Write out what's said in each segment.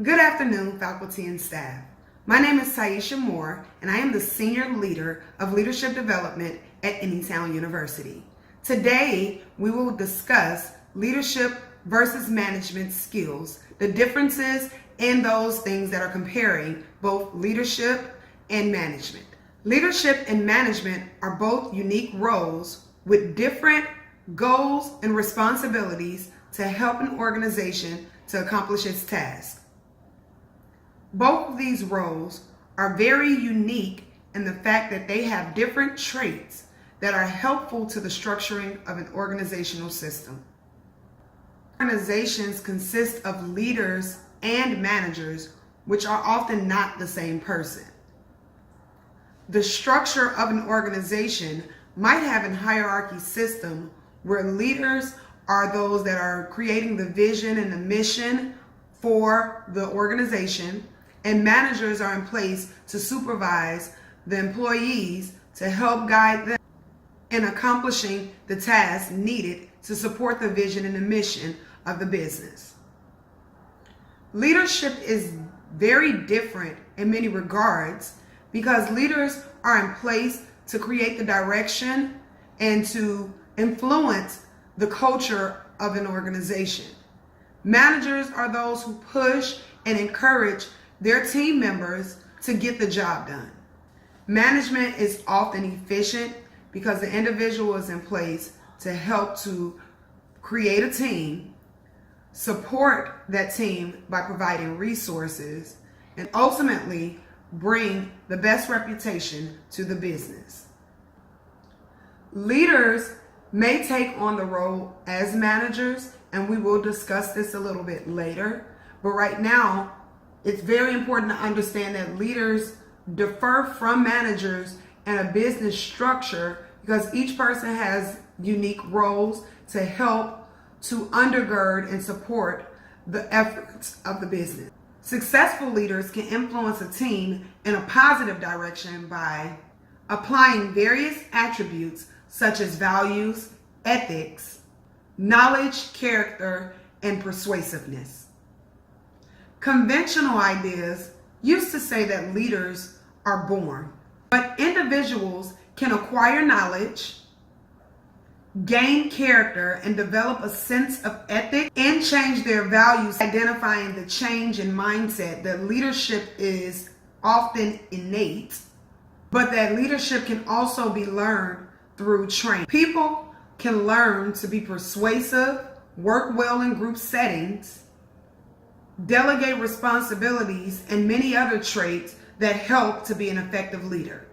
Good afternoon, faculty and staff. My name is Tyesha Moore, and I am the Senior Leader of Leadership Development at Anytown University. Today, we will discuss leadership versus management skills, the differences in those things that are comparing both leadership and management. Leadership and management are both unique roles with different goals and responsibilities to help an organization to accomplish its task. Both of these roles are very unique in the fact that they have different traits that are helpful to the structuring of an organizational system. Organizations consist of leaders and managers, which are often not the same person. The structure of an organization might have a hierarchy system where leaders are those that are creating the vision and the mission for the organization, and managers are in place to supervise the employees to help guide them in accomplishing the tasks needed to support the vision and the mission of the business. Leadership is very different in many regards because leaders are in place to create the direction and to influence the culture of an organization. Managers are those who push and encourage their team members to get the job done. Management is often efficient because the individual is in place to help to create a team, support that team by providing resources, and ultimately bring the best reputation to the business. Leaders may take on the role as managers, and we will discuss this a little bit later, but right now it's very important to understand that leaders differ from managers in a business structure because each person has unique roles to help to undergird and support the efforts of the business. Successful leaders can influence a team in a positive direction by applying various attributes such as values, ethics, knowledge, character, and persuasiveness. Conventional ideas used to say that leaders are born, but individuals can acquire knowledge, gain character, and develop a sense of ethics and change their values, identifying the change in mindset that leadership is often innate, but that leadership can also be learned through training. People can learn to be persuasive, work well in group settings, delegate responsibilities, and many other traits that help to be an effective leader.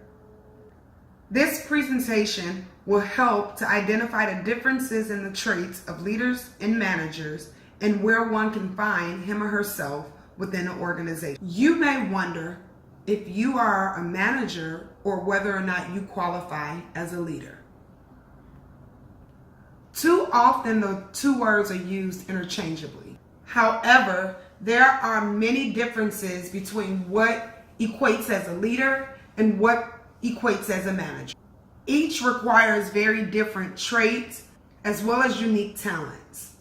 This presentation will help to identify the differences in the traits of leaders and managers and where one can find him or herself within an organization. You may wonder if you are a manager or whether or not you qualify as a leader. Too often the two words are used interchangeably. However, there are many differences between what equates as a leader and what equates as a manager. Each requires very different traits as well as unique talents.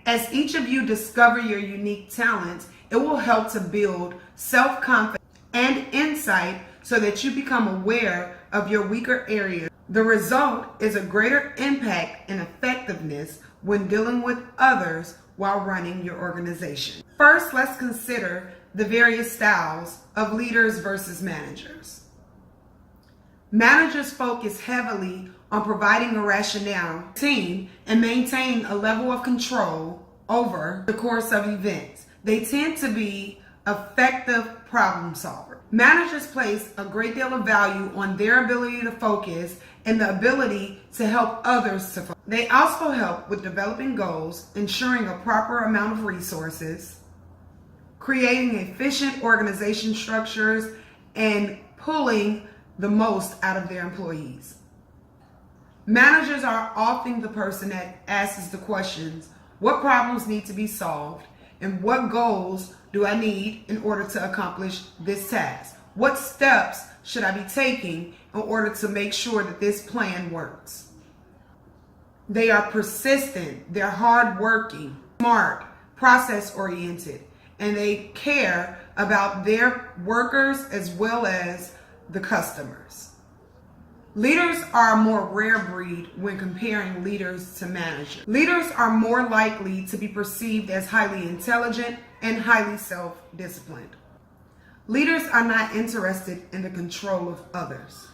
As each of you discover your unique talents, it will help to build self-confidence and insight so that you become aware of your weaker areas. The result is a greater impact and effectiveness when dealing with others while running your organization. First, let's consider the various styles of leaders versus managers. Managers focus heavily on providing a rationale, team, and maintain a level of control over the course of events. They tend to be effective problem solvers. Managers place a great deal of value on their ability to focus and the ability to help others to focus. They also help with developing goals, ensuring a proper amount of resources, creating efficient organization structures, and pulling the most out of their employees. Managers are often the person that asks the questions, what problems need to be solved, and what goals do I need in order to accomplish this task? What steps should I be taking in order to make sure that this plan works? They are persistent, they're hardworking, smart, process-oriented, and they care about their workers as well as the customers. Leaders are a more rare breed when comparing leaders to managers. Leaders are more likely to be perceived as highly intelligent and highly self-disciplined. Leaders are not interested in the control of others.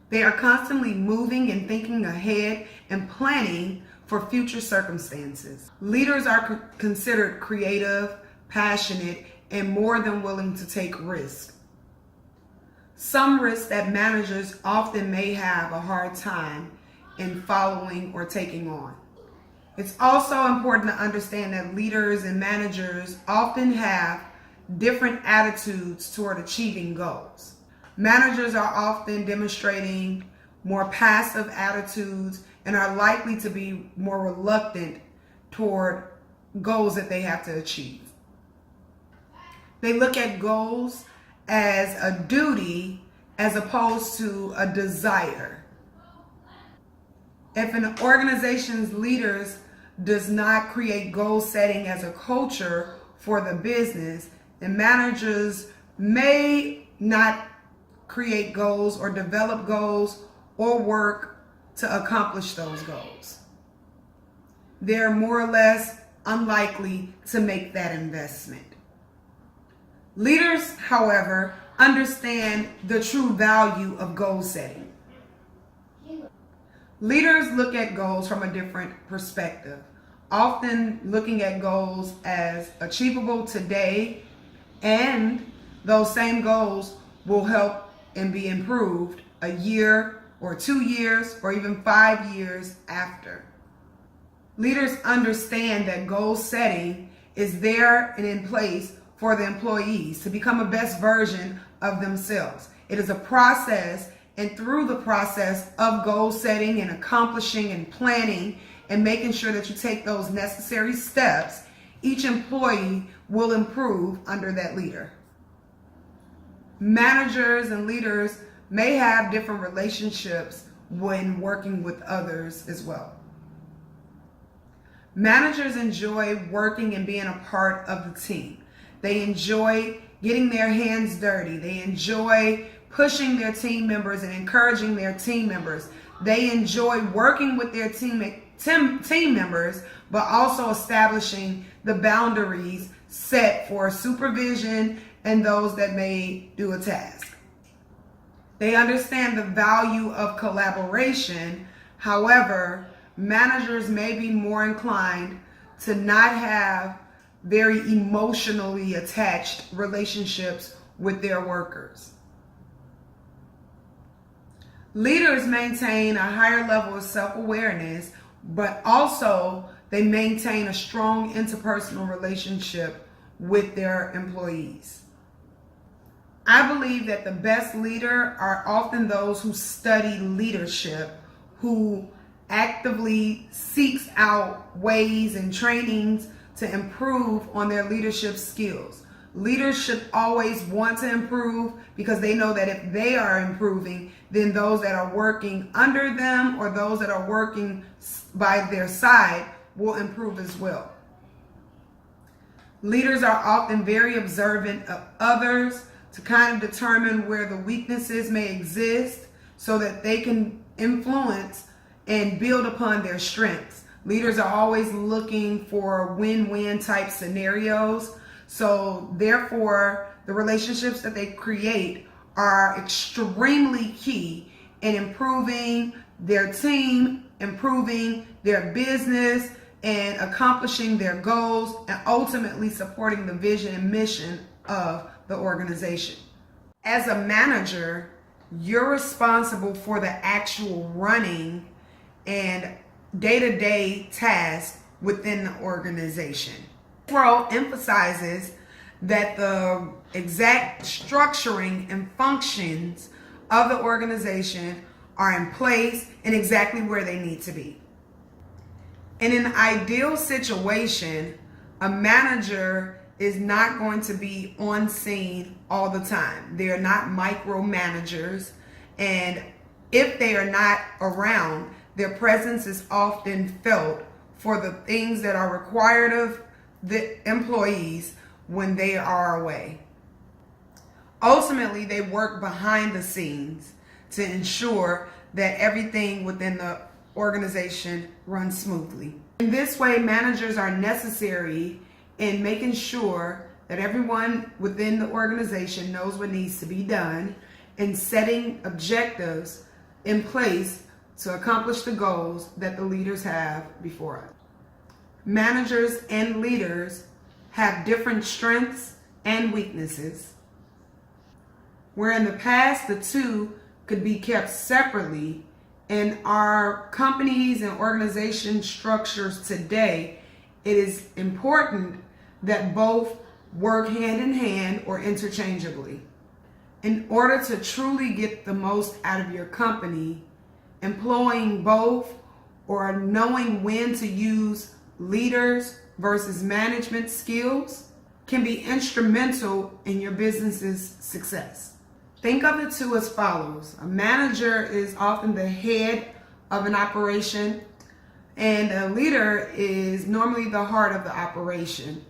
They are constantly moving and thinking ahead and planning for future circumstances. Leaders are considered creative, passionate, and more than willing to take risks. Some risks that managers often may have a hard time in following or taking on. It's also important to understand that leaders and managers often have different attitudes toward achieving goals. Managers are often demonstrating more passive attitudes and are likely to be more reluctant toward goals that they have to achieve. They look at goals as a duty as opposed to a desire. If an organization's leaders does not create goal setting as a culture for the business, then managers may not create goals or develop goals or work to accomplish those goals. They're more or less unlikely to make that investment. Leaders, however, understand the true value of goal setting. Leaders look at goals from a different perspective, often looking at goals as achievable today, and those same goals will help and be improved a year or 2 years or even 5 years after. Leaders understand that goal setting is there and in place for the employees to become a best version of themselves. It is a process, and through the process of goal setting and accomplishing and planning and making sure that you take those necessary steps, each employee will improve under that leader. Managers and leaders may have different relationships when working with others as well. Managers enjoy working and being a part of the team. They enjoy getting their hands dirty. They enjoy pushing their team members and encouraging their team members. They enjoy working with their team members, but also establishing the boundaries set for supervision and those that may do a task. They understand the value of collaboration. However, managers may be more inclined to not have very emotionally attached relationships with their workers. Leaders maintain a higher level of self-awareness, but also they maintain a strong interpersonal relationship with their employees. I believe that the best leader are often those who study leadership, who actively seeks out ways and trainings to improve on their leadership skills. Leaders should always want to improve because they know that if they are improving, then those that are working under them or those that are working by their side will improve as well. Leaders are often very observant of others to kind of determine where the weaknesses may exist so that they can influence and build upon their strengths. Leaders are always looking for win-win type scenarios. So therefore, the relationships that they create are extremely key in improving their team, improving their business, and accomplishing their goals, and ultimately supporting the vision and mission of the organization. As a manager, you're responsible for the actual running and day-to-day tasks within the organization. This role emphasizes that the exact structuring and functions of the organization are in place and exactly where they need to be. In an ideal situation, a manager is not going to be on scene all the time. They're not micromanagers, and if they are not around, their presence is often felt for the things that are required of the employees, when they are away. Ultimately, they work behind the scenes to ensure that everything within the organization runs smoothly. In this way, managers are necessary in making sure that everyone within the organization knows what needs to be done and setting objectives in place to accomplish the goals that the leaders have before us. Managers and leaders have different strengths and weaknesses. Where in the past the two could be kept separately, in our companies and organization structures today, it is important that both work hand in hand or interchangeably. In order to truly get the most out of your company, employing both or knowing when to use leaders versus management skills can be instrumental in your business's success. Think of the two as follows. A manager is often the head of an operation, and a leader is normally the heart of the operation.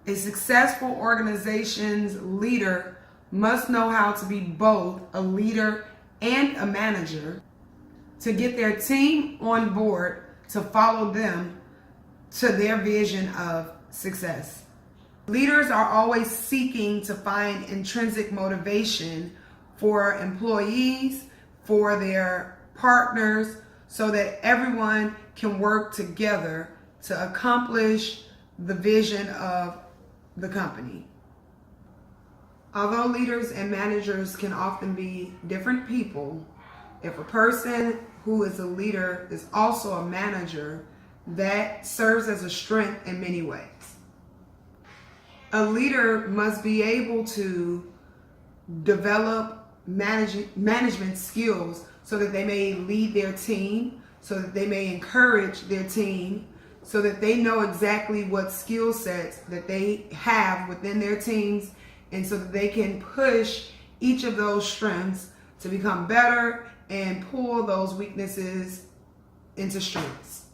A successful organization's leader must know how to be both a leader and a manager to get their team on board to follow them to their vision of success. Leaders are always seeking to find intrinsic motivation for employees, for their partners, so that everyone can work together to accomplish the vision of the company. Although leaders and managers can often be different people, if a person who is a leader is also a manager, that serves as a strength in many ways. A leader must be able to develop management skills so that they may lead their team, so that they may encourage their team, so that they know exactly what skill sets that they have within their teams, and so that they can push each of those strengths to become better and pull those weaknesses into strengths.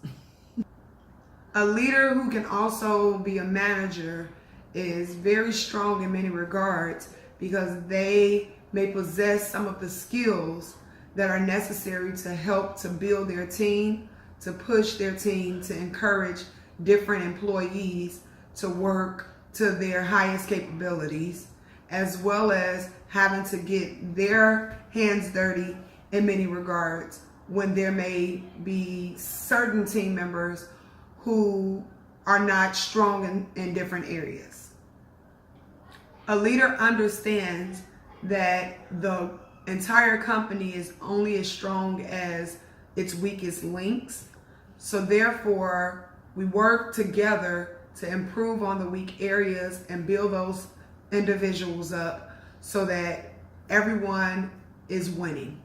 A leader who can also be a manager is very strong in many regards because they may possess some of the skills that are necessary to help to build their team, to push their team, to encourage different employees to work to their highest capabilities, as well as having to get their hands dirty in many regards when there may be certain team members who are not strong in different areas. A leader understands that the entire company is only as strong as its weakest links. So therefore, we work together to improve on the weak areas and build those individuals up so that everyone is winning.